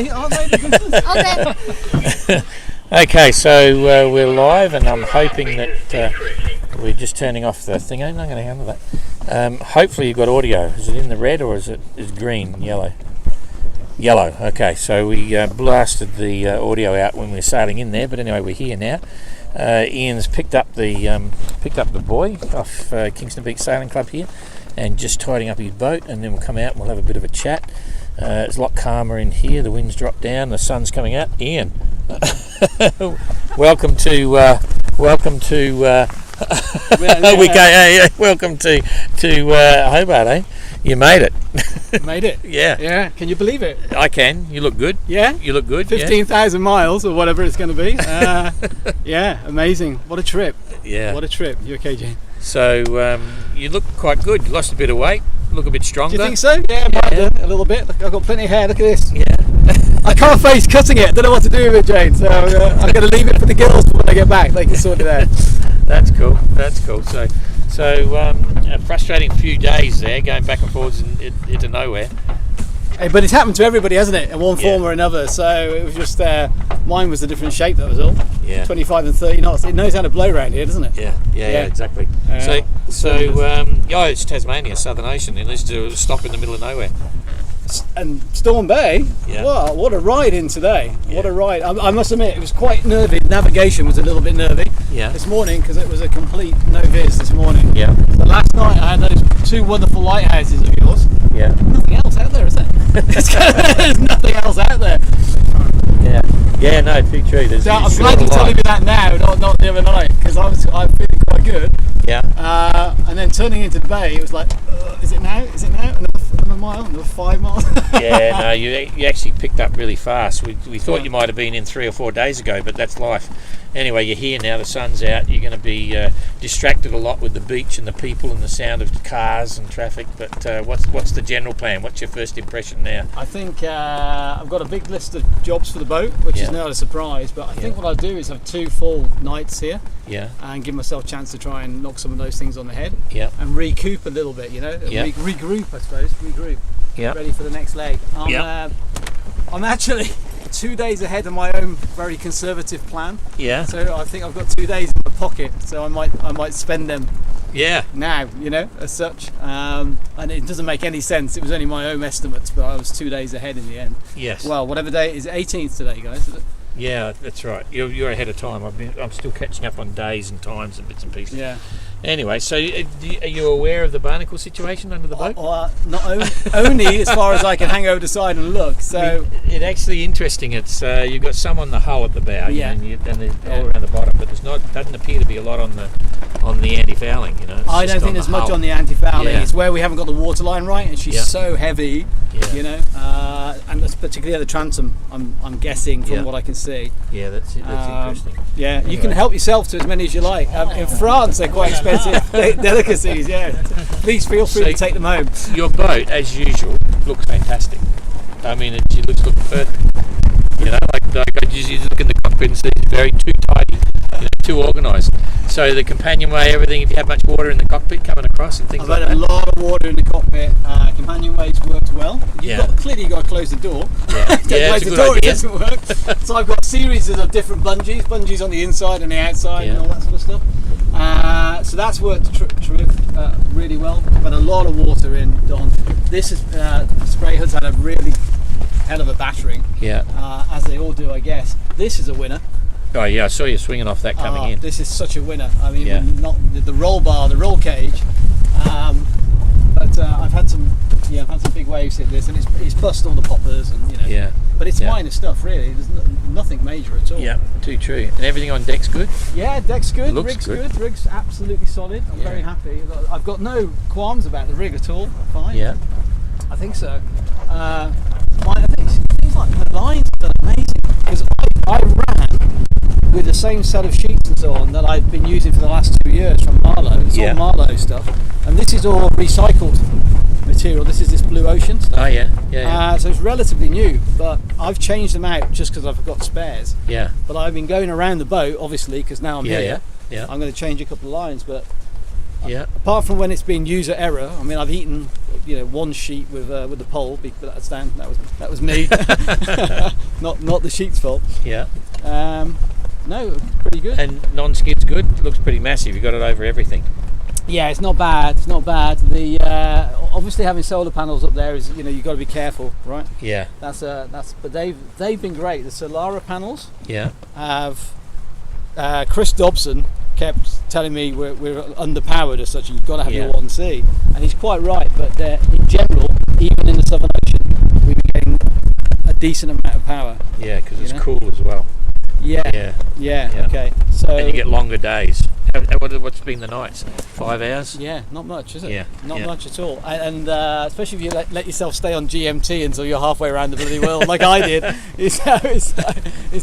Aren't they the business? Okay, so we're live, and I'm hoping that we're just turning off the thing. I'm not going to handle that. Hopefully you've got audio. Is it in the red or is it green, yellow? Yellow. Okay, so we blasted the audio out when we were sailing in there, but anyway, we're here now. Ian's picked up the boy off Kingston Beach Sailing Club here, and just tidying up his boat, and then we'll come out and we'll have a bit of a chat. It's a lot calmer in here. The wind's dropped down. The sun's coming out. Ian, welcome to welcome to Hobart, eh? You made it. Made it. Yeah. Can you believe it? I can. You look good. Yeah. You look good. 15,000 miles or whatever it's going to be. Yeah, amazing. What a trip. Yeah. What a trip. You okay, Jane? So you look quite good. You lost a bit of weight. Look a bit stronger. Do you think so? Yeah, I might have done a little bit. Look, I've got plenty of hair. Look at this. Yeah. I can't face cutting it. Don't know what to do with it, Jane. So I'm going to leave it for the girls when I get back. They can sort it out. That's cool. So a frustrating few days there, going back and forwards into nowhere. Hey, but it's happened to everybody, hasn't it? In one form or another. So it was just mine was a different shape. That was all. Yeah. 25 and 30 knots. It knows how to blow around here, doesn't it? Yeah, exactly. It's Tasmania, Southern Ocean. It needs to stop in the middle of nowhere. And Storm Bay, wow, what a ride in today. What a ride. I must admit, it was quite nervy. Navigation was a little bit nervy this morning because it was a complete no-viz this morning. Yeah. So last night I had those two wonderful lighthouses of yours. Yeah. Nothing else out there, is there? There's nothing else out there. Yeah, no, too true. So I'm glad you're telling me that now, not the other night, because I'm feeling quite good. Yeah. And then turning into the bay, it was like, is it now? Is it now? Another mile? Another 5 miles? Yeah, no, you actually picked up really fast. We thought you might have been in 3 or 4 days ago, but that's life. Anyway, you're here now, the sun's out, you're going to be distracted a lot with the beach and the people and the sound of cars and traffic, but what's the general plan? What's your first impression now? I think I've got a big list of jobs for the boat, which is not a surprise, but I think what I'll do is have 2 full nights here and give myself a chance to try and knock some of those things on the head and recoup a little bit, regroup, I suppose, ready for the next leg. I'm actually 2 days ahead of my own very conservative plan. Yeah. So I think I've got 2 days in my pocket, so I might spend them. Yeah. Now, as such, and it doesn't make any sense. It was only my own estimates, but I was 2 days ahead in the end. Yes. Well, whatever day it is, 18th today, guys. Is it? Yeah, that's right. You're ahead of time. I'm still catching up on days and times and bits and pieces. Yeah. Anyway, so are you aware of the barnacle situation under the boat? Only as far as I can hang over the side and look. So it's actually interesting. It's you've got some on the hull at the bow, and all around the bottom, but doesn't appear to be a lot on the anti-fouling. I don't think there's much on the anti-fouling. It's where we haven't got the waterline right, and she's so heavy. And that's particularly at the transom. I'm guessing from what I can see. Yeah, that's interesting. Yeah, anyway. You can help yourself to as many as you like. In France, they're quite expensive delicacies. Yeah, please feel free to take them home. Your boat, as usual, looks fantastic. I mean, it looks perfect. Like I usually look in the cockpit and see it's very too tidy, too organised. So the companionway, everything. If you have much water in the cockpit coming across and things like that. I've had a lot of water in the cockpit. Companionways worked well. Clearly, you've got to close the door. Close the door, it doesn't work. So I've got series of different bungees on the inside and the outside and all that sort of stuff. So that's worked really well. I've had a lot of water in, Don. This is Spray Hood's had a really hell of a battering. As they all do, I guess. This is a winner. Oh yeah, I saw you swinging off that coming in. This is such a winner. I mean, not the roll bar, the roll cage. But I've had some big waves hit this, and it's bust all the poppers and But it's minor stuff, really. There's nothing major at all. Yeah, too true. And everything on deck's good? Yeah, deck's good. Rig's good. Rig's absolutely solid. I'm very happy. I've got no qualms about the rig at all. Fine. Yeah. I think so. I think things like the lines are amazing because I ran with the same set of sheets and so on that I've been using for the last 2 years from Marlowe. It's all Marlowe stuff, and this is all recycled material. This is this Blue Ocean stuff. Oh yeah. So it's relatively new, but I've changed them out just because I've got spares. But I've been going around the boat, obviously, because now I'm here. I'm going to change a couple of lines, but Yeah. Apart from when it's been user error, I mean, I've eaten, one sheet with the pole, but that's down. That was me, not the sheet's fault. Yeah. No, pretty good. And non-skid's good. It looks pretty massive. You got it over everything. Yeah, it's not bad. It's not bad. The obviously having solar panels up there is, you've got to be careful, right? Yeah. But they've been great. The Solara panels. Yeah. Have Chris Dobson kept telling me we're underpowered as such. You've got to have your 1C, and he's quite right. But in general, even in the Southern Ocean, we've been getting a decent amount of power. Yeah, because it's cool as well. Yeah. Okay. So and you get longer days. What's been the nights? 5 hours? Yeah, not much, is it? Yeah, not much at all. And especially if you let yourself stay on GMT until you're halfway around the bloody world, like I did. It's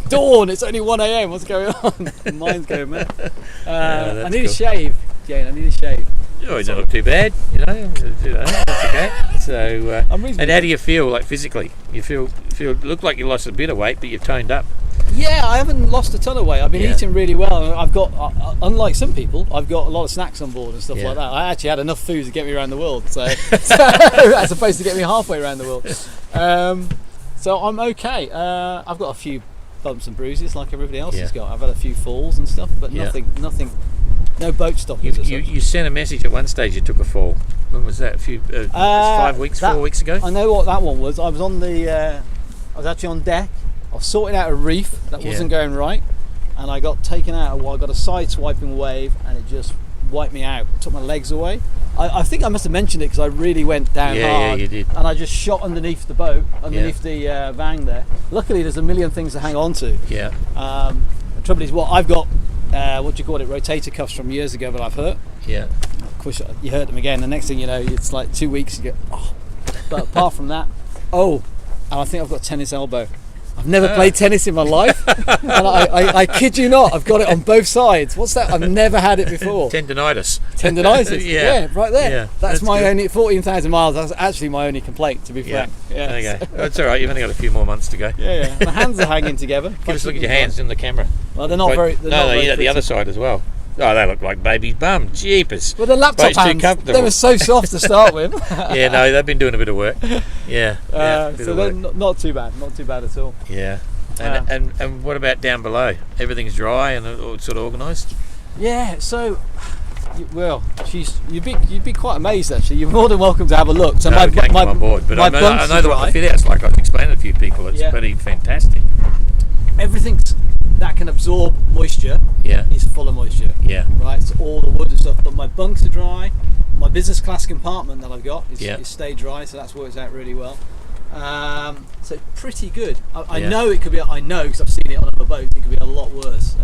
dawn. It's only 1 a.m. What's going on? Mine's going mad. I need a shave, Jane. I need a shave. Oh, it doesn't look too bad, That's okay. So, and how do you feel, like physically? You feel look like you lost a bit of weight, but you've toned up. Yeah, I haven't lost a ton of weight. I've been eating really well. I've got, unlike some people, I've got a lot of snacks on board and stuff like that. I actually had enough food to get me around the world, so as opposed to get me halfway around the world. So I'm okay. I've got a few bumps and bruises like everybody else has got. I've had a few falls and stuff, but nothing. No boat stoppers. You sent a message at one stage. You took a fall. When was that? 5 weeks, 4 weeks ago. I know what that one was. I was on I was actually on deck. I was sorting out a reef that wasn't going right, and I got taken out. I got a side swiping wave, and it just wiped me out. Took my legs away. I think I must have mentioned it because I really went down hard. Yeah, you did. And I just shot underneath the boat, underneath the vang there. Luckily, there's a million things to hang on to. Yeah. The trouble is, I've got rotator cuffs from years ago that I've hurt. Yeah. Of course, you hurt them again. The next thing you know, it's like 2 weeks. You go, oh. But apart from that, and I think I've got tennis elbow. I've never played tennis in my life, and I kid you not, I've got it on both sides. What's that? I've never had it before. Tendinitis. Yeah, right there. Yeah, that's my only 14,000 miles. That's actually my only complaint, to be frank. Yeah. Okay. That's all right. You've only got a few more months to go. Yeah. My hands are hanging together. Give us a look at your hands in the camera. Well, they're not very. The other side as well. Oh, they look like baby's bum. Jeepers. Well, the laptop hands, they were so soft to start with. Yeah, no, they've been doing a bit of work. Yeah. So they're not too bad. Not too bad at all. Yeah. And what about down below? Everything's dry and all sort of organised? Yeah, so... Well, you'd be quite amazed actually. You're more than welcome to have a look. So I can't come on board, but I know what the fit out's like. I've explained to a few people. It's pretty fantastic. Everything that can absorb moisture is full of moisture. Yeah. Right. So all the wood and stuff. But my bunks are dry. My business class compartment that I've got is stayed dry, so that's worked out really well. So pretty good. I know it could be. I know because I've seen it on other boats. It could be a lot worse.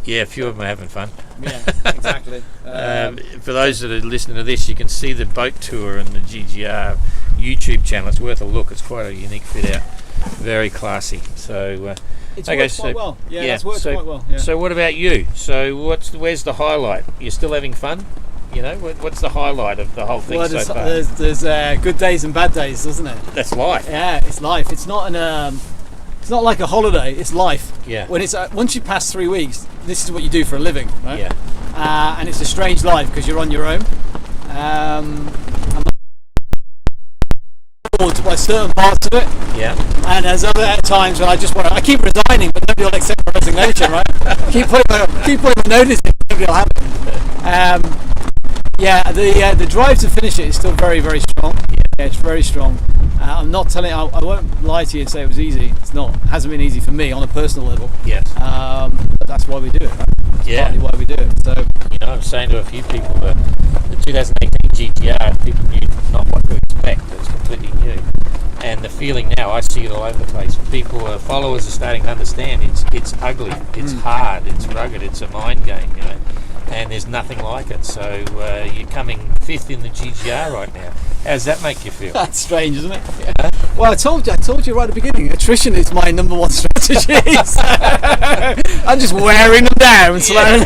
Yeah, a few of them are having fun. Yeah, exactly. For those that are listening to this, you can see the boat tour and the GGR YouTube channel. It's worth a look. It's quite a unique fit out. Very classy. So it's worked quite well. Yeah, it's worked quite well. Yeah. So what about you? So where's the highlight? You're still having fun? What's the highlight of the whole thing so far? There's good days and bad days, isn't it? That's life. Yeah, it's life. It's not it's not like a holiday. It's life. Yeah. When it's once you pass 3 weeks, this is what you do for a living, right? Yeah. And it's a strange life because you're on your own. I'm bored by certain parts of it. Yeah. And there's other times when I keep resigning, but nobody will accept my resignation, right? keep putting my notice in, nobody will have it. The drive to finish it is still very, very strong. Yeah, it's very strong. I'm not telling. I won't lie to you and say it was easy. It's not. It hasn't been easy for me on a personal level. Yes. But that's why we do it. Right? That's partly why we do it. So I'm saying to a few people that the 2018 GTR, people knew not what to expect. It's completely new, and the feeling now, I see it all over the place. People, followers are starting to understand. It's ugly. It's hard. It's rugged. It's a mind game. And there's nothing like it. So you're coming 5th in the GGR right now. How does that make you feel? That's strange, isn't it? Yeah. Well, I told you right at the beginning. Attrition is my number one strategy. So I'm just wearing them down slowly.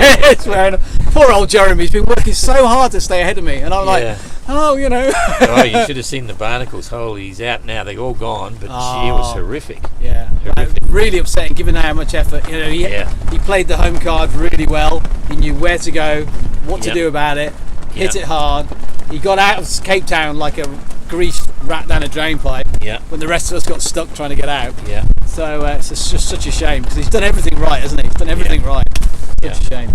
Poor old Jeremy's been working so hard to stay ahead of me, and I'm like, oh, Oh, you should have seen the barnacles. Holy, he's out now. They're all gone, but it was horrific. Yeah, horrific. Really upsetting given how much effort. He played the home card really well. He knew where to go, what to do about it. hit it hard. He got out of Cape Town like a greased rat down a drain pipe. Yeah. When the rest of us got stuck trying to get out. Yeah. So it's just such a shame because he's done everything right, hasn't he? He's done everything right. Such a shame.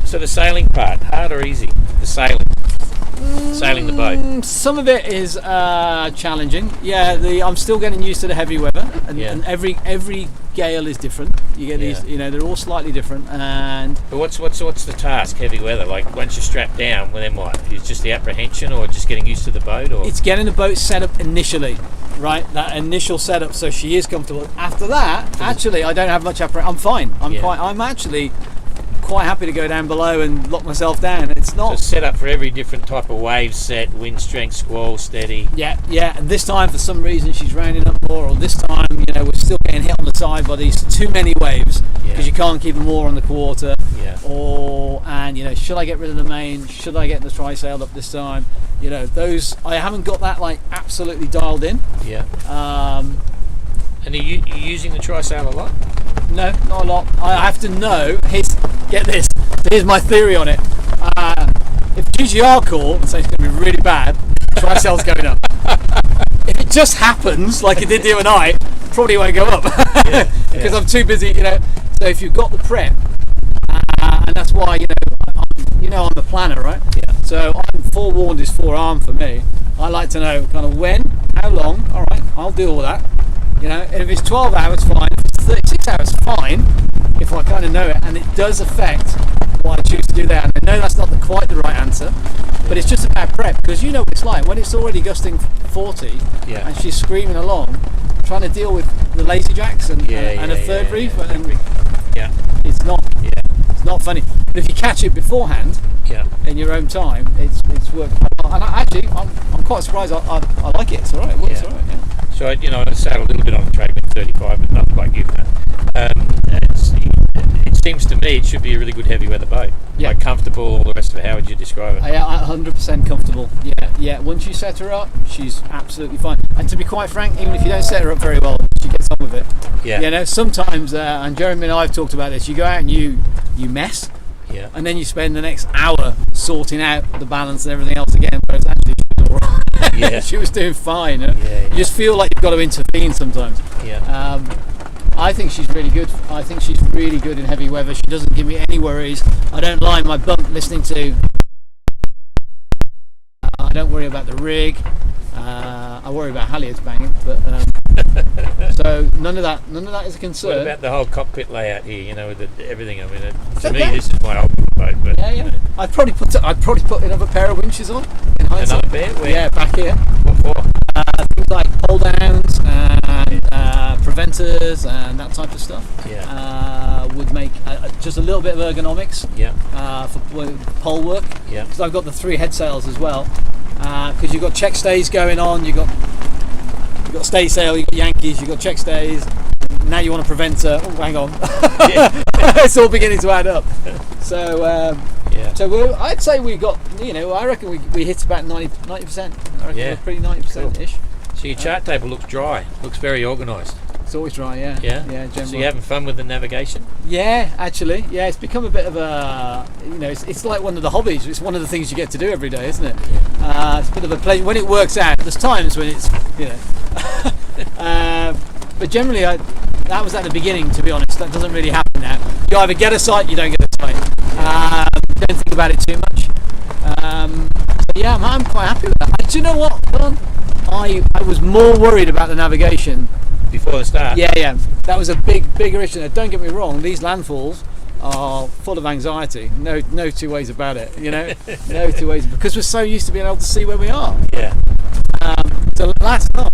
So the sailing part, hard or easy? The sailing the boat. Some of it is challenging. Yeah, I'm still getting used to the heavy weather, and every gale is different. You get these, they're all slightly different. But what's the task? Heavy weather, like once you're strapped down, well then what? It's just the apprehension, or just getting used to the boat, or it's getting the boat set up initially, right? That initial setup, so she is comfortable. After that, actually, I don't have much apprehension. I'm fine. I'm actually quite happy to go down below and lock myself down. It's not so set up for every different type of wave set, wind strength, squall, steady. Yeah. And this time, for some reason, she's rounding up more. Or this time, we're still getting hit on the side by these too many waves because you can't keep them all on the quarter. Yeah. And should I get rid of the main? Should I get the trysail up this time? Those I haven't got that like absolutely dialed in. Yeah. And are you using the trysail a lot? No, not a lot. I have to know. Get this. Here's my theory on it. If GGR call and say it's going to be really bad, trysail's going up. If it just happens, like it did the other night, probably won't go up because I'm too busy. So if you've got the prep, and that's why I'm the planner, right? Yeah. So I'm forewarned is forearmed for me. I like to know kind of when, how long. All right, I'll do all that. And if it's 12 hours, fine. If it's 36 hours, fine. If I kind of know it, and it does affect why I choose to do that. And I know that's not quite the right answer, but it's just about prep because you know what it's like when it's already gusting 40 and she's screaming along, trying to deal with the lazy jacks and a third reef, and it's not funny. But if you catch it beforehand, in your own time, it's worked. And I'm quite surprised. I like it. It's all right. It works all right. Yeah. So I sailed a little bit on the Tradewind 35, but not like you've done. It seems to me it should be a really good heavy weather boat. Yeah. Like comfortable, all the rest of it. How would you describe it? Yeah, 100% comfortable. Yeah. Once you set her up, she's absolutely fine. And to be quite frank, even if you don't set her up very well, she gets on with it. Yeah. Sometimes, and Jeremy and I have talked about this. You go out and you mess. Yeah. And then you spend the next hour sorting out the balance and everything else again. Whereas actually she was all right. Yeah. She was doing fine. You just feel like you've got to intervene sometimes. Yeah. I think she's really good. I think she's really good in heavy weather. She doesn't give me any worries. I don't lie in my bunk listening to. I don't worry about the rig. I worry about halyards banging, but so none of that is a concern. What about the whole cockpit layout here? With everything. I mean, to me, this is my old boat. But I'd probably put another pair of winches on. In hindsight. Another pair? Where? Yeah, back here. What for? Things like pull downs and preventers and that type of stuff. Would make just a little bit of ergonomics. For pole work. Because I've got the 3 head sails as well. Because you've got check stays going on. You've got stay sail. You've got Yankees. You've got check stays. Now you want a preventer. Oh, hang on. It's all beginning to add up. So. So I'd say we got, I reckon we hit about 90%. I reckon we're pretty 90%-ish. So your chart table looks dry. Looks very organised. It's always dry, yeah. Generally. So you're having fun with the navigation? Yeah, actually. Yeah, it's become a bit of a, it's like one of the hobbies. It's one of the things you get to do every day, isn't it? It's a bit of a pleasure. When it works out, there's times when it's, but generally, that was at the beginning, to be honest. That doesn't really happen now. You either get a sight, you don't get a sight. Don't think about it too much. I'm quite happy with that. Do you know what, Don? I was more worried about the navigation before the start. Yeah. That was a bigger issue. Now, don't get me wrong. These landfalls are full of anxiety. No two ways about it. No two ways, because we're so used to being able to see where we are. Yeah. So last night,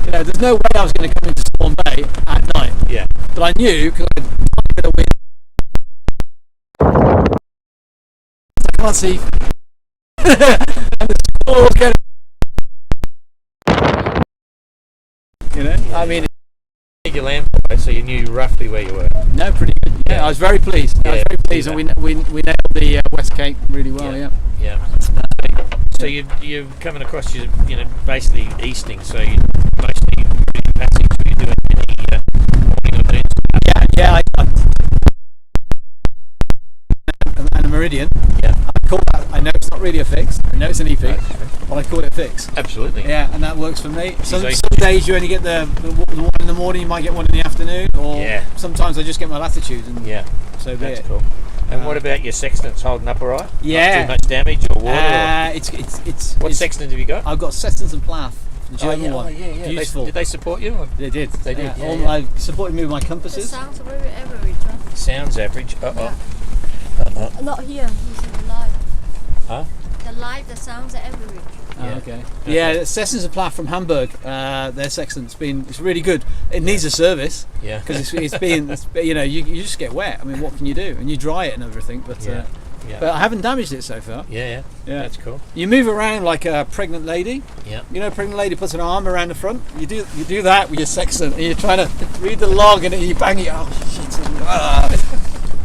there's no way I was going to come into Swan Bay at night. Yeah. But I knew because I had a bit of wind. I can't see. And the squall's getting. I mean. Your land so you knew roughly where you were. No, pretty good. Yeah, I was very pleased. I was very pleased, and we nailed the West Cape really well. Yeah. So you're coming across, basically easting. So you mostly passage. Were you doing any morning or and a meridian. Yeah. I really a fix. I know it's an EP, but I call it a fix. Absolutely. Yeah, and that works for me. Some days you only get the one in the morning, you might get one in the afternoon, or sometimes I just get my latitude. And so be that's it. Cool. And what about your sextants holding up all right? Yeah. Not too much damage or water? What sextant have you got? I've got Sextants and Plath, the German one. Yeah. Beautiful. Did they support you? They did. They did. I supported me with my compasses. It sounds very average, huh? Sounds average. Not here. This is the live. Huh? The live, the sounds are average. Okay. Yeah, Sextants and Plath from Hamburg. Their sextant's it's really good. It needs a service. Yeah. Because you just get wet. I mean, what can you do? And you dry it and everything, but but I haven't damaged it so far. Yeah. That's cool. You move around like a pregnant lady. Yeah. You know, a pregnant lady puts an arm around the front. You do that with your sextant, and you're trying to read the log, and you bang it. Oh shit!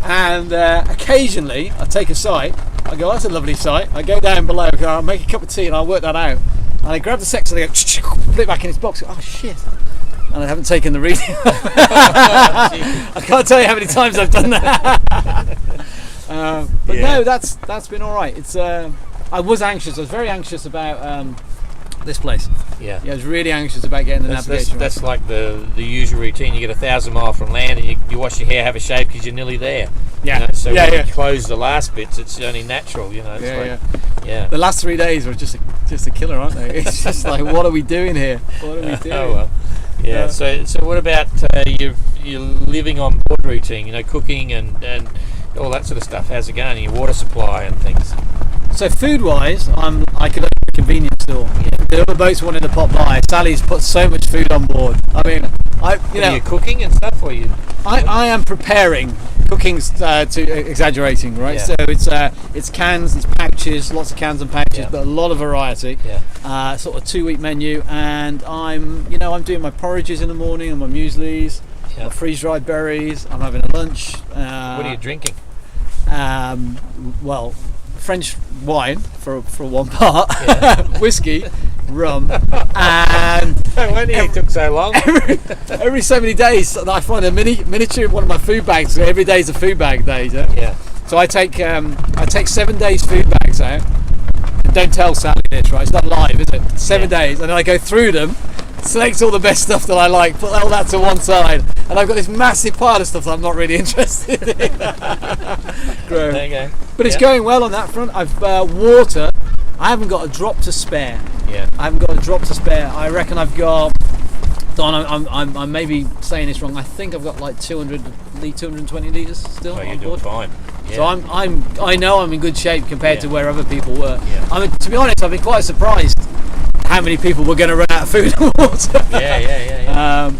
And occasionally, I take a sight. I go, that's a lovely sight. I go down below, I'll make a cup of tea, and I'll work that out. And I grab the sextant, and I go, put it back in its box. Oh shit! And I haven't taken the reading. I can't tell you how many times I've done that. But no, that's been all right. It's I was anxious. I was very anxious about this place. Yeah, I was really anxious about getting the navigation. That's like the usual routine. You get 1,000 miles from land, and you wash your hair, have a shave because you're nearly there. Yeah. You know? So when you close the last bits, it's only natural. You know. It's The last 3 days were just a killer, aren't they? It's just like, what are we doing here? What are we doing? Oh well. Yeah. So what about your living on board routine? You know, cooking and all that sort of stuff. How's it going? Your water supply and things. So food-wise, I could open a convenience store. The other boats wanted to pop by. Sally's put so much food on board. I mean, are you cooking and stuff, or you? I am preparing. Cooking's to exaggerating, right? Yeah. So it's cans, it's pouches, lots of cans and pouches, but a lot of variety. Yeah. Sort of 2-week menu, and I'm doing my porridges in the morning and my mueslis, my freeze-dried berries. I'm having a lunch. What are you drinking? Well, French wine for one part, whiskey, rum, and No wonder it took so long. every so many days I find a miniature of one of my food bags. So every day is a food bag day. Yeah. So I take 7 days food bags out. Don't tell Sally this, right? It's not live, is it? 7 days, and then I go through them, select all the best stuff that I like, put all that to one side, and I've got this massive pile of stuff that I'm not really interested in. There you go. But it's going well on that front. I've water. I haven't got a drop to spare. Yeah. I haven't got a drop to spare. I reckon I've got. Don, I'm maybe saying this wrong. I think I've got like 220 litres still on you're board. doing fine. Yeah. So I know I'm in good shape compared to where other people were. Yeah. I mean, to be honest, I've been quite surprised how many people were going to run out of food and water. Yeah.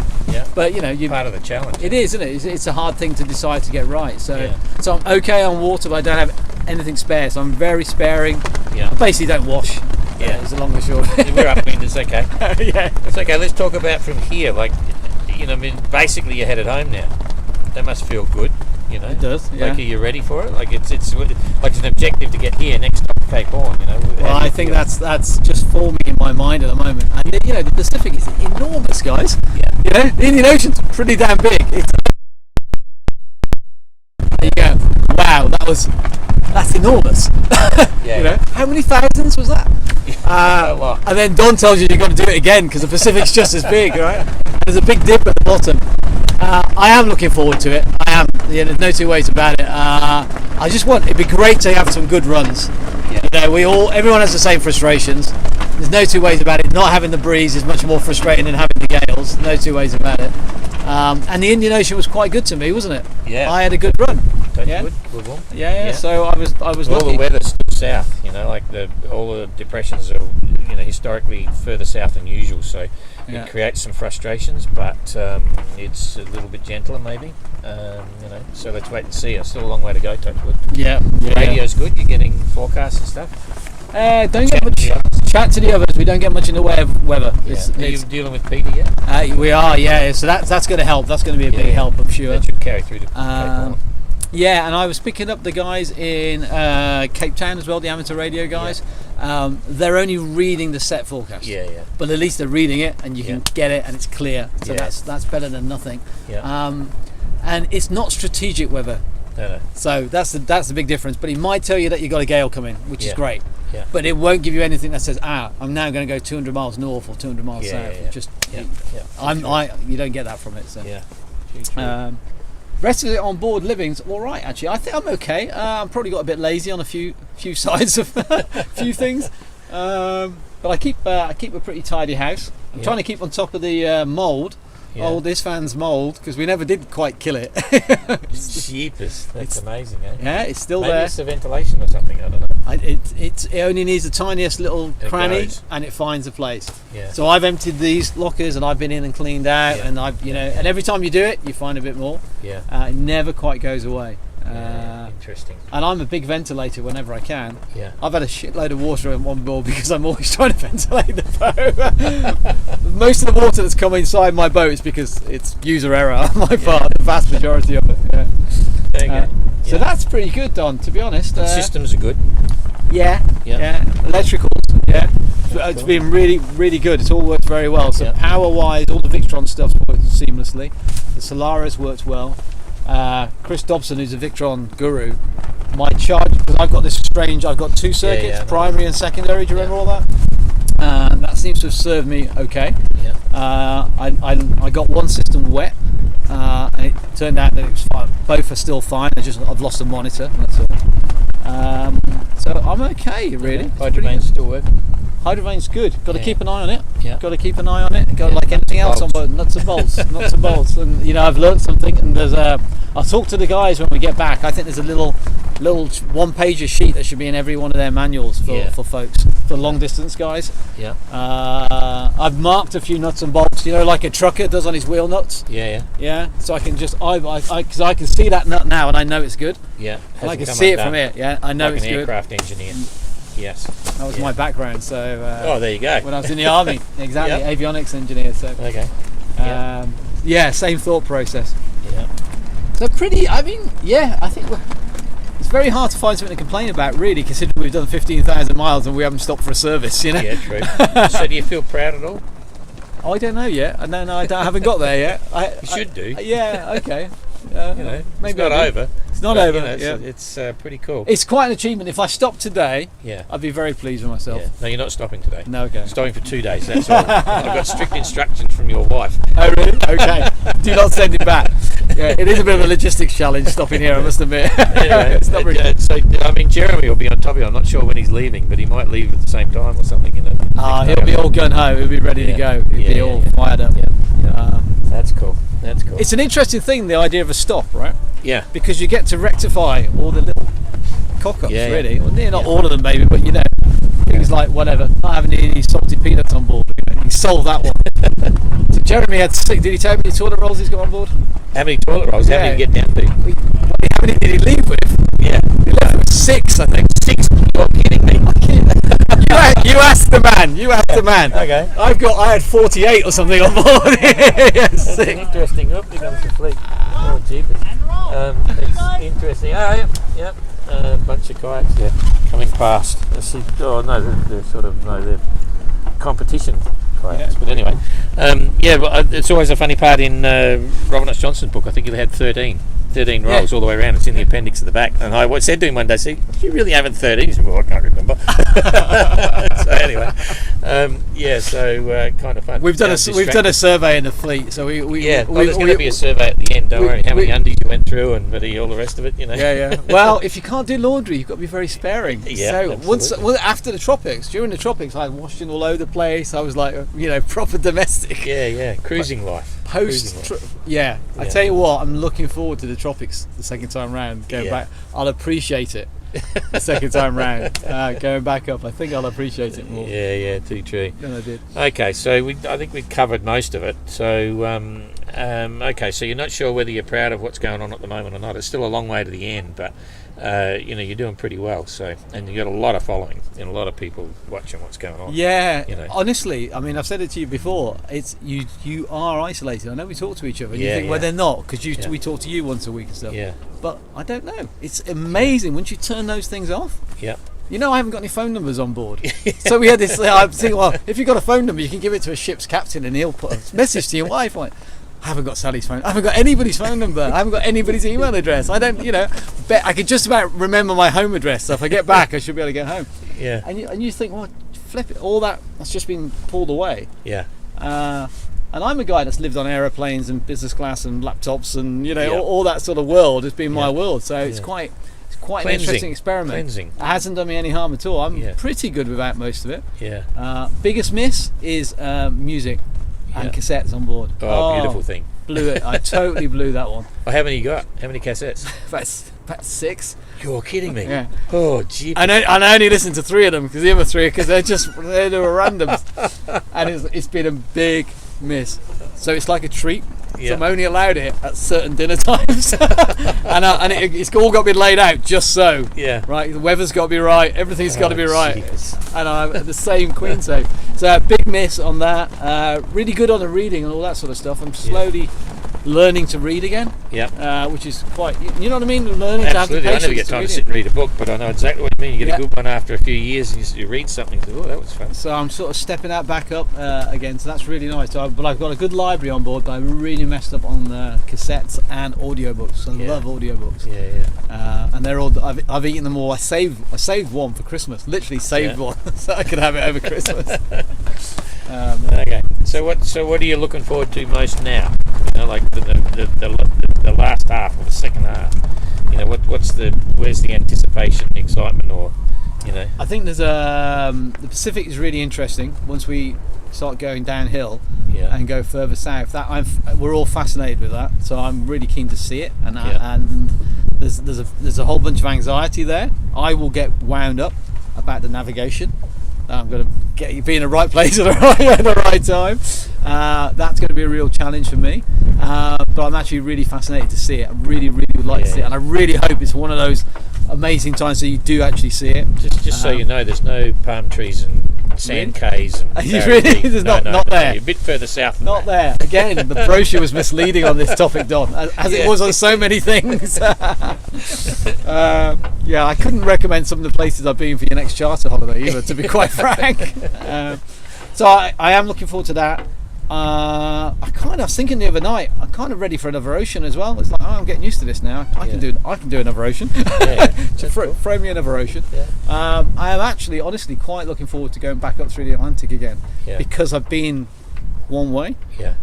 But you part of the challenge. It is, isn't it? It's a hard thing to decide to get right. So I'm okay on water, but I don't have anything spare. So I'm very sparing. Yeah. I basically don't wash. Yeah, it's a long and short. We're upwind. It's okay. It's okay. Let's talk about from here. Like, I mean, basically you're headed home now. That must feel good. It does. Yeah. Like, are you ready for it? Like, it's like an objective to get here. Next stop, Cape Horn. Well, I think that's just forming in my mind at the moment. And the Pacific is enormous, guys. Yeah. The Indian Ocean's pretty damn big. You go, wow, that's enormous. How many thousands was that? A lot. And then Don tells you you've got to do it again because the Pacific's just as big, right? There's a big dip at the bottom. I am looking forward to it. I am. There's no two ways about it. It'd be great to have some good runs. Yeah. Everyone has the same frustrations. There's no two ways about it. Not having the breeze is much more frustrating than having the gales. No two ways about it. And the Indian Ocean was quite good to me, wasn't it? Yeah. I had a good run. Good. Yeah. So I was all lucky. The weather's still south. Like all the depressions are historically further south than usual. So it creates some frustrations, but it's a little bit gentler maybe. So let's wait and see. It's still a long way to go, Touchwood. Yeah. Radio's good. You're getting forecasts and stuff. Don't get much chat to the others. We don't get much in the way of weather. Are you dealing with Peter yet? We are. Yeah. So that's going to help. That's going to be a big help, I'm sure. That should carry through to Cape Horn. Yeah, and I was picking up the guys in Cape Town as well, the amateur radio guys. Yeah. They're only reading the set forecast. Yeah. But at least they're reading it, and you can get it, and it's clear. So that's better than nothing. Yeah. And it's not strategic weather. No. So that's the big difference. But he might tell you that you got a gale coming, which is great. Yeah. But it won't give you anything that says, I'm now going to go 200 miles north or 200 miles south. Yeah. Just, Yeah. you don't get that from it. So. Yeah. Rest of it on board living's all right, actually. I think I'm okay. I'm probably got a bit lazy on a few sides of a few things, but I keep a pretty tidy house. I'm trying to keep on top of the mould. Yeah. Oh, this fan's mould, because we never did quite kill it. Jeepers, that's amazing, eh? Yeah, it's still Maybe there. It's the ventilation or something, I don't know. It only needs the tiniest little cranny, and it finds a place. Yeah. So I've emptied these lockers, and I've been in and cleaned out, and and every time you do it, you find a bit more. Yeah. It never quite goes away. Interesting. And I'm a big ventilator whenever I can. Yeah. I've had a shitload of water on board because I'm always trying to ventilate the boat. Most of the water that's come inside my boat is because it's user error on my part, the vast majority of it. Yeah. There you go. So that's pretty good, Don, to be honest. Systems are good. Yeah. Electricals, it's been really, really good. It's all worked very well. So power-wise, all the Victron stuff's worked seamlessly. The Solaris works well. Chris Dobson, who's a Victron guru, my charge, because I've got two circuits, primary and secondary. Do you remember all that? That seems to have served me okay. Yeah. I got one system wet, and it turned out that it was fine. Both are still fine. I've lost the monitor. That's all. So I'm okay, really. Hydrovane's still working. Hydrovane's good. Got to keep an eye on it. Yeah. Got to keep an eye on it. Like anything else on board, nuts and bolts, nuts and bolts. And I've learnt something. And there's I'll talk to the guys when we get back. I think there's a little one-pager sheet that should be in every one of their manuals for folks, for long distance guys. Yeah. I've marked a few nuts and bolts, like a trucker does on his wheel nuts. Yeah. So I can just because I can see that nut now and I know it's good. Yeah. And I can see it from here. Yeah, I know like it's an good. aircraft engineer. Yes. That was my background. So. There you go. When I was in the army, exactly, avionics engineer. So. Okay. Same thought process. Yeah. So I think it's very hard to find something to complain about, really, considering we've done 15,000 miles and we haven't stopped for a service, Yeah, true. So do you feel proud at all? I don't know yet. No, I haven't got there yet. You should do. Yeah, okay. Maybe it's not over. It's not over. It's pretty cool. It's quite an achievement. If I stopped today, Yeah. I'd be very pleased with myself. Yeah. No, you're not stopping today. No, okay. Stopping for 2 days, that's all. I've got strict instructions from your wife. Oh, really? Okay. Do not send it back. Yeah, it is a bit of a logistics challenge stopping here, I must admit. Anyway, It's not very Jeremy will be on top of you. I'm not sure when he's leaving, but he might leave at the same time or something. He'll be all gun ho. He'll be ready to go. He'll be all fired up. Yeah. That's cool. It's an interesting thing, the idea of a stop, right? Yeah. Because you get to rectify all the little cock-ups, really. Yeah. Well, not all of them, maybe, but things like whatever. Not having any salty peanuts on board. You solve that one. So Jeremy had 6. Did he tell me how many toilet rolls he's got on board? How many toilet rolls? How many did he get down to? How many did he leave with? Yeah. He left with 6, I think. 6? You're kidding me. You asked the man. Okay. I had 48 or something on board. That's interesting. Here comes the fleet. Oh, jeepers. It's interesting. Oh, yep. A bunch of kayaks there coming past. They're competition kayaks. But anyway, but it's always a funny part in Robert S. Johnson's book. I think he had 13 rolls all the way around. It's in the appendix at the back. And I said to him one day, "See, you really haven't 13?" He said, "Well, I can't remember." So anyway, kind of fun. We've done a survey in the fleet, so there's going to be a survey at the end. Don't worry, how many undies you went through and all the rest of it. Yeah. Well, if you can't do laundry, you've got to be very sparing. Yeah. So after the tropics, during the tropics, I was washing all over the place. I was like, proper domestic. Yeah. Cruising life. I tell you what, I'm looking forward to the tropics the second time round. Going back, I'll appreciate it the second time round. Going back up, I think I'll appreciate it more. Yeah, too true. Than I did. Okay, so I think we've covered most of it. So okay, so you're not sure whether you're proud of what's going on at the moment or not. It's still a long way to the end, but you're doing pretty well. So, and you got a lot of following and a lot of people watching what's going on. Yeah, honestly, I mean, I've said it to you before. It's you are isolated. I know we talk to each other. And you think, well, they're not, because we talk to you once a week and stuff. Yeah. But I don't know. It's amazing once you turn those things off. Yeah. I haven't got any phone numbers on board. So we had this. I'm thinking, well, if you've got a phone number, you can give it to a ship's captain, and he'll put a message to your wife. I haven't got Sally's phone. I haven't got anybody's phone number. I haven't got anybody's email address. I don't, bet I can just about remember my home address. So if I get back, I should be able to get home. Yeah. And you think, well, flip it, all that's just been pulled away. Yeah. And I'm a guy that's lived on aeroplanes and business class and laptops and all that sort of world has been my world. So it's quite an interesting experiment. Cleansing. It hasn't done me any harm at all. I'm pretty good without most of it. Yeah. Biggest miss is music and cassettes on board. Oh, beautiful thing. Blew it. I totally blew that one. Oh, how many you got? How many cassettes? About 6. You're kidding me. Yeah. Oh, gee. And I only listened to 3 of them because the other 3 they were randoms, and it's been a big miss. So it's like a treat. Yeah. So I'm only allowed it at certain dinner times, and it's all got to be laid out just so. Yeah. Right. The weather's got to be right. Everything's got to be right. Geez. And I'm at the same Queen safe. So a big miss on that. Really good on the reading and all that sort of stuff. I'm slowly learning to read again. Yeah. Which is quite. You know what I mean? Learning to have the Absolutely. I patience never get time to sit and read a book, but I know exactly what you mean. You get a good one after a few years, and you read something. And oh, that was fun. So I'm sort of stepping that back up again. So that's really nice. But I've got a good library on board. But I really messed up on cassettes and audiobooks. I love audiobooks. Yeah. And they're all. I've eaten them all. I saved one for Christmas. Literally saved one, so I could have it over Christmas. Okay. So what are you looking forward to most now? Like the last half or the second half. Where's the anticipation, the excitement, or I think there's the Pacific is really interesting once we start going downhill and go further south. We're all fascinated with that, so I'm really keen to see it. And there's a whole bunch of anxiety there. I will get wound up about the navigation. I'm going to get you be in the right place at the right time. That's going to be a real challenge for me. But I'm actually really fascinated to see it. I really would like to see it, and I really hope it's one of those amazing times that you do actually see it. Just so you know, there's no palm trees and sand cays and really? There's not there. A bit further south than not that. There. Again, the brochure was misleading on this topic, Don, as it was on so many things. I couldn't recommend some of the places I've been for your next charter holiday either, to be quite frank. So I am looking forward to that. I was thinking the other night, I'm kind of ready for another ocean as well. It's like, I'm getting used to this now. I can do another ocean. Throw me another ocean. I am actually honestly quite looking forward to going back up through the Atlantic again, because I've been one way,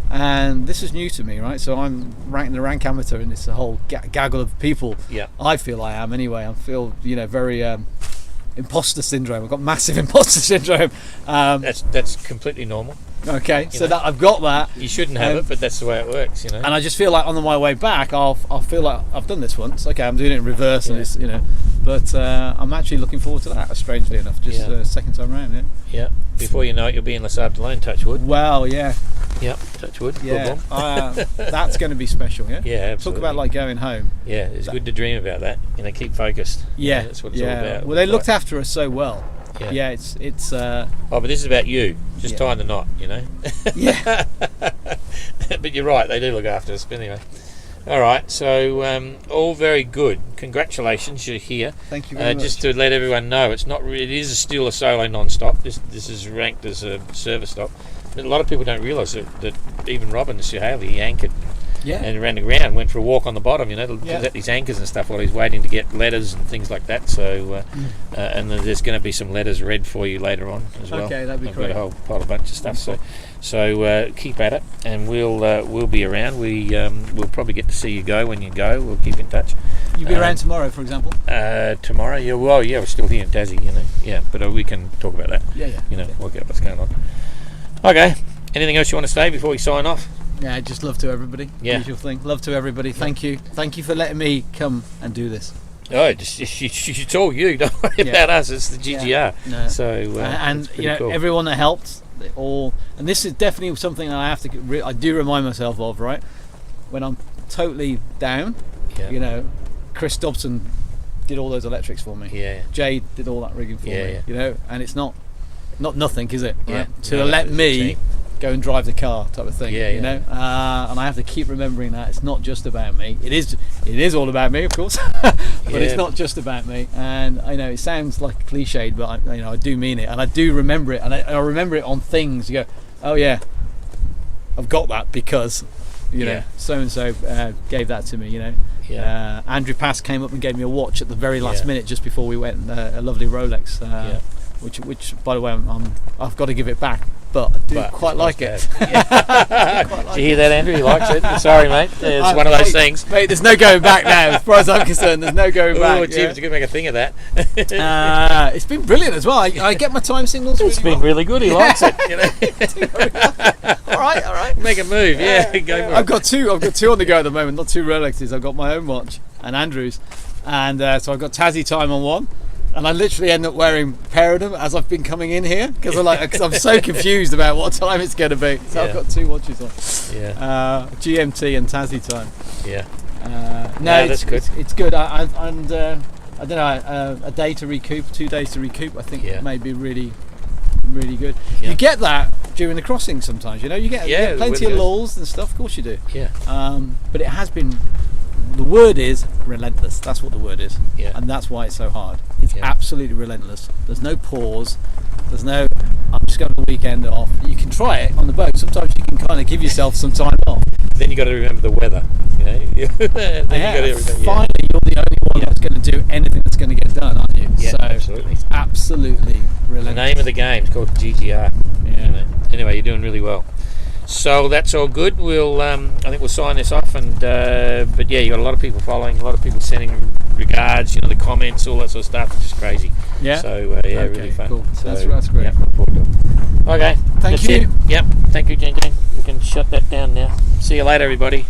and this is new to me, right? So I'm ranking the rank amateur in this whole gaggle of people. I feel I am anyway. I feel very imposter syndrome. I've got massive imposter syndrome. That's completely normal. Okay, so that I've got that. You shouldn't have it, but that's the way it works, And I just feel like on my way back, I'll feel like I've done this once. Okay, I'm doing it in reverse, and it's But I'm actually looking forward to that. Strangely enough, just second time around. Yeah. Before you know it, you'll be in La Sable d'Olonne. Touch wood. Well, yeah. Yep. Touch wood. Yeah. That's going to be special. Yeah. Yeah. Absolutely. Talk about like going home. Yeah, it's good to dream about that. Keep focused. Yeah. That's what it's all about. Well, they looked after us so well. Yeah. It's. But this is about you. Just tying the knot, Yeah. But you're right. They do look after us. But anyway. All right. So all very good. Congratulations, you're here. Thank you very much. Just to let everyone know, it's not. It is still a solo non-stop. This is ranked as a service stop. But a lot of people don't realise that even Robin, the Sir Haley, he anchored. And ran around, went for a walk on the bottom, let these anchors and stuff while he's waiting to get letters and things like that. So, and then there's going to be some letters read for you later on as well. Okay, that'd be great. I've got a whole bunch of stuff. So keep at it, and we'll be around. We'll probably get to see you go when you go. We'll keep in touch. You'll be around tomorrow, for example. Tomorrow, yeah. Well, yeah, we're still here in Tassie, Yeah, but we can talk about that. Work out what's going on. Okay. Anything else you want to say before we sign off? Yeah, just love to everybody. Usual thing. Love to everybody. Thank you for letting me come and do this. Oh, it's all you. Don't worry about us. It's the GGR. No. So and cool. Everyone that helped, and this is definitely something that I do remind myself of. Right, when I'm totally down, Chris Dobson did all those electrics for me. Yeah. Jade did all that rigging for me. And it's not nothing, is it? Yeah. Right? To let me go and drive the car type of thing, you know. And I have to keep remembering that it's not just about me. It is all about me, of course, but it's not just about me. And I know it sounds like cliched, but I do mean it, and I do remember it, and I remember it on things. You go, oh yeah, I've got that because so and so gave that to me. Andrew Pass came up and gave me a watch at the very last minute just before we went. A lovely Rolex. which by the way, I've got to give it back. But I do quite like it. Yeah. Did you hear that, Andrew? He likes it. Sorry, mate. It's one of those things. Mate, there's no going back now. As far as I'm concerned, there's no going back. Oh, Jim, you can make a thing of that. It's been brilliant as well. I get my time signals. It's been really good. He likes it. All right. Make a move. Yeah, go for it. I've got two on the go at the moment. Not two Rolexes. I've got my own watch and Andrew's, and so I've got Tassie time on one. And I literally end up wearing a pair of them as I've been coming in here because I'm so confused about what time it's going to be. So I've got two watches on. Yeah. GMT and Tassie time. Yeah. No, that's good. It's good. I don't know. A day to recoup, 2 days to recoup. I think may be really, really good. Yeah. You get that during the crossing sometimes. You know, you get plenty of lulls and stuff. Of course you do. Yeah. But it has been. The word is relentless. That's what the word is. Yeah. And that's why it's so hard. It's absolutely relentless. There's no pause. There's no, I'm just going to the weekend off. You can try it on the boat. Sometimes you can kind of give yourself some time off. Then you got to remember the weather. You know. Finally, you're the only one that's going to do anything that's going to get done, aren't you? Yeah, so absolutely. It's absolutely relentless. The name of the game is called GGR. Yeah. You know. Anyway, you're doing really well. So that's all good. We'll, I think we'll sign this off. And but yeah, you got a lot of people following, a lot of people sending regards. You know, the comments, all that sort of stuff. It's just crazy. Yeah. So really fun. Cool. So, that's great. Yeah, look forward to it. Okay. Thank you. Yep. Thank you, Jane. We can shut that down now. See you later, everybody.